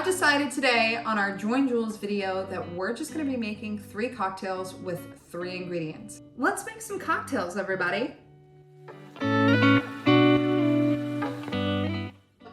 decided today on our Join Jules video that we're just gonna be making 3 cocktails with 3 ingredients. Let's make some cocktails, everybody.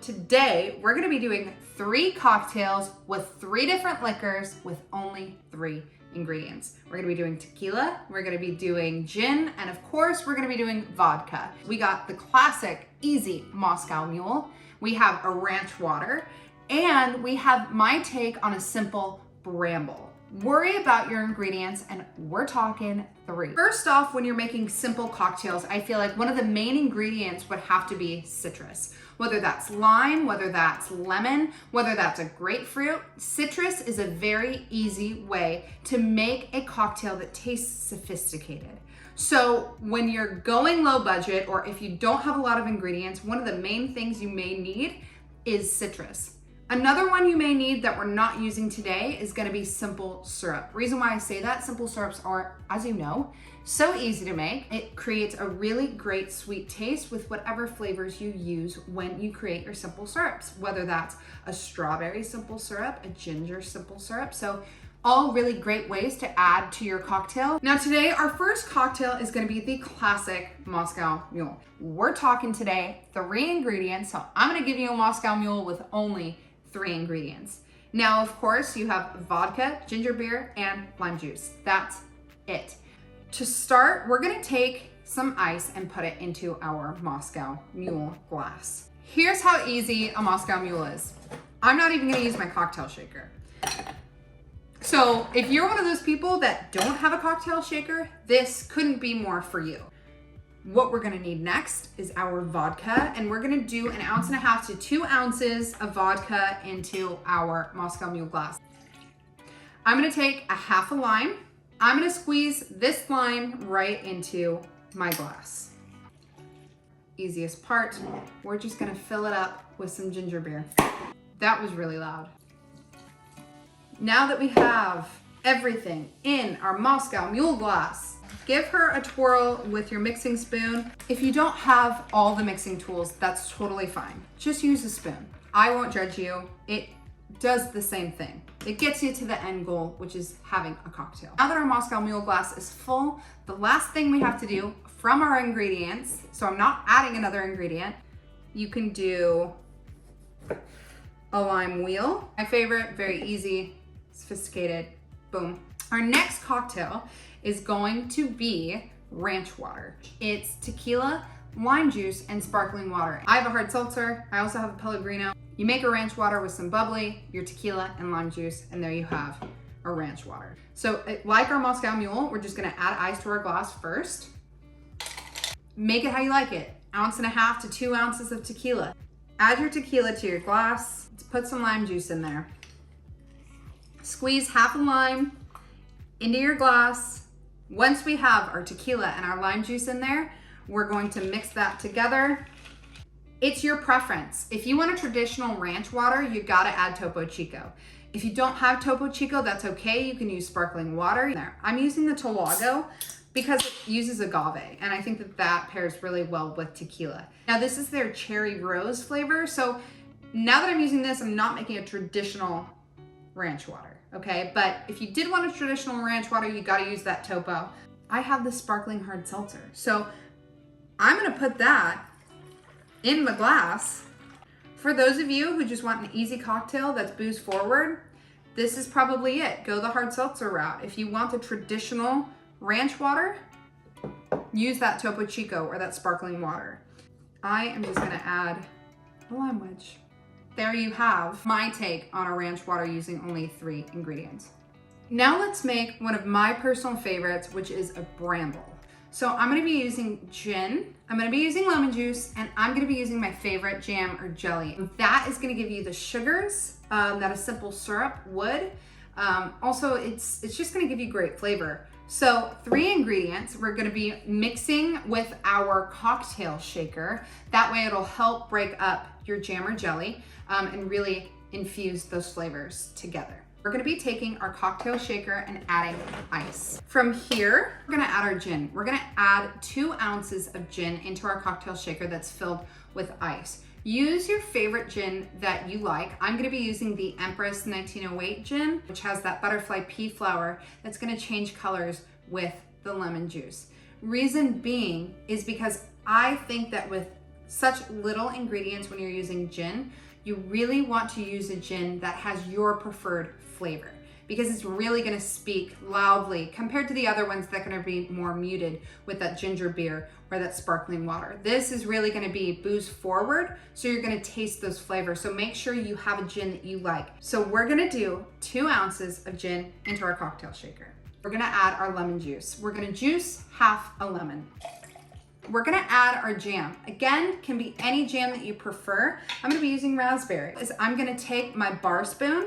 Today, we're gonna be doing 3 cocktails with 3 different liquors with only 3 ingredients. We're gonna be doing tequila, we're gonna be doing gin, and of course, we're gonna be doing vodka. We got the classic, easy Moscow Mule, we have a ranch water, and we have my take on a simple Bramble. Worry about your ingredients, and we're talking 3. First off, when you're making simple cocktails, I feel like one of the main ingredients would have to be citrus. Whether that's lime, whether that's lemon, whether that's a grapefruit, citrus is a very easy way to make a cocktail that tastes sophisticated. So when you're going low budget, or if you don't have a lot of ingredients, one of the main things you may need is citrus. Another one you may need that we're not using today is gonna be simple syrup. Reason why I say that, simple syrups are, as you know, so easy to make. It creates a really great sweet taste with whatever flavors you use when you create your simple syrups, whether that's a strawberry simple syrup, a ginger simple syrup. So all really great ways to add to your cocktail. Now today, our first cocktail is gonna be the classic Moscow Mule. We're talking today 3 ingredients, so I'm gonna give you a Moscow Mule with only 3 ingredients. Now, of course, you have vodka, ginger beer, and lime juice. That's it. To start, we're gonna take some ice and put it into our Moscow Mule glass. Here's how easy a Moscow Mule is. I'm not even gonna use my cocktail shaker. So if you're one of those people that don't have a cocktail shaker, this couldn't be more for you. What we're gonna need next is our vodka, and we're gonna do 1.5 ounces to 2 ounces of vodka into our Moscow Mule glass. I'm gonna take a half a lime. I'm gonna squeeze this lime right into my glass. Easiest part, we're just gonna fill it up with some ginger beer. That was really loud. Now that we have everything in our Moscow Mule glass, give her a twirl with your mixing spoon. If you don't have all the mixing tools, that's totally fine. Just use a spoon. I won't judge you. It does the same thing. It gets you to the end goal, which is having a cocktail. Now that our Moscow Mule glass is full, the last thing we have to do from our ingredients, so I'm not adding another ingredient, you can do a lime wheel. My favorite, very easy, sophisticated, boom. Our next cocktail is going to be ranch water. It's tequila, lime juice, and sparkling water. I have a hard seltzer. I also have a Pellegrino. You make a ranch water with some bubbly, your tequila, and lime juice, and there you have a ranch water. So like our Moscow Mule, we're just gonna add ice to our glass first. Make it how you like it. 1.5 ounces to 2 ounces of tequila. Add your tequila to your glass. Let's put some lime juice in there. Squeeze half a lime into your glass. Once we have our tequila and our lime juice in there, we're going to mix that together. It's your preference. If you want a traditional ranch water, you gotta add Topo Chico. If you don't have Topo Chico, that's okay. You can use sparkling water. I'm using the Tolago because it uses agave, and I think that that pairs really well with tequila. Now this is their cherry rose flavor, so now that I'm using this, I'm not making a traditional ranch water. Okay, but if you did want a traditional ranch water, you gotta use that Topo. I have the sparkling hard seltzer. So I'm gonna put that in the glass. For those of you who just want an easy cocktail that's booze forward, this is probably it. Go the hard seltzer route. If you want the traditional ranch water, use that Topo Chico or that sparkling water. I am just gonna add a lime wedge. There you have my take on a ranch water using only 3 ingredients. Now let's make one of my personal favorites, which is a Bramble. So I'm gonna be using gin, I'm gonna be using lemon juice, and I'm gonna be using my favorite jam or jelly. That is gonna give you the sugars that a simple syrup would. Also, it's just gonna give you great flavor. So 3 ingredients, we're gonna be mixing with our cocktail shaker. That way it'll help break up your jam or jelly and really infuse those flavors together. We're gonna be taking our cocktail shaker and adding ice. From here, we're gonna add our gin. We're gonna add 2 ounces of gin into our cocktail shaker that's filled with ice. Use your favorite gin that you like. I'm gonna be using the Empress 1908 gin, which has that butterfly pea flower that's gonna change colors with the lemon juice. Reason being is because I think that with such little ingredients when you're using gin, you really want to use a gin that has your preferred flavor, because it's really gonna speak loudly compared to the other ones that are gonna be more muted with that ginger beer or that sparkling water. This is really gonna be booze forward, so you're gonna taste those flavors. So make sure you have a gin that you like. So we're gonna do 2 ounces of gin into our cocktail shaker. We're gonna add our lemon juice. We're gonna juice half a lemon. We're gonna add our jam. Again, can be any jam that you prefer. I'm gonna be using raspberry. I'm gonna take my bar spoon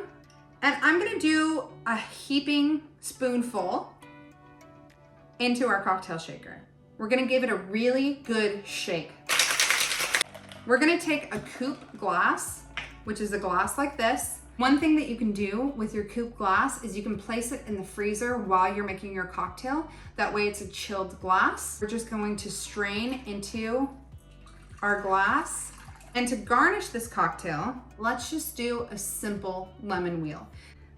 and I'm gonna do a heaping spoonful into our cocktail shaker. We're gonna give it a really good shake. We're gonna take a coupe glass, which is a glass like this. One thing that you can do with your coupe glass is you can place it in the freezer while you're making your cocktail. That way it's a chilled glass. We're just going to strain into our glass. And to garnish this cocktail, let's just do a simple lemon wheel.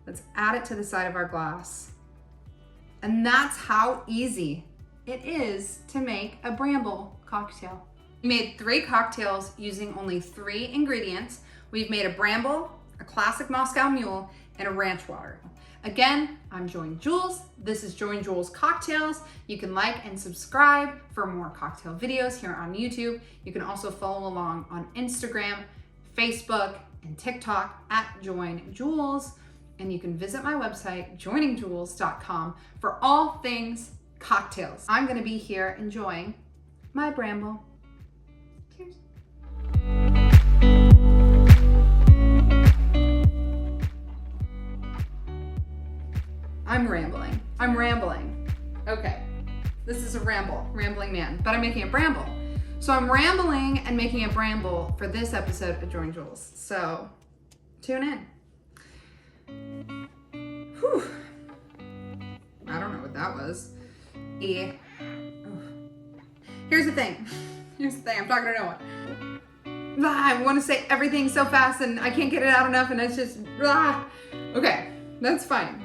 Let's add it to the side of our glass. And that's how easy it is to make a Bramble cocktail. We made 3 cocktails using only 3 ingredients. We've made a Bramble, a classic Moscow Mule, and a ranch water. Again, I'm Join Jules. This is Join Jules Cocktails. You can like and subscribe for more cocktail videos here on YouTube. You can also follow along on Instagram, Facebook, and TikTok at Join Jules. And you can visit my website, joiningjules.com, for all things cocktails. I'm gonna be here enjoying my Bramble. Cheers. I'm rambling. Okay, this is a rambling man, but I'm making a Bramble. So I'm rambling and making a Bramble for this episode of Join Jules. So tune in. Whew. I don't know what that was. Here's the thing. I'm talking to no one. I want to say everything so fast and I can't get it out enough and it's just, okay, that's fine.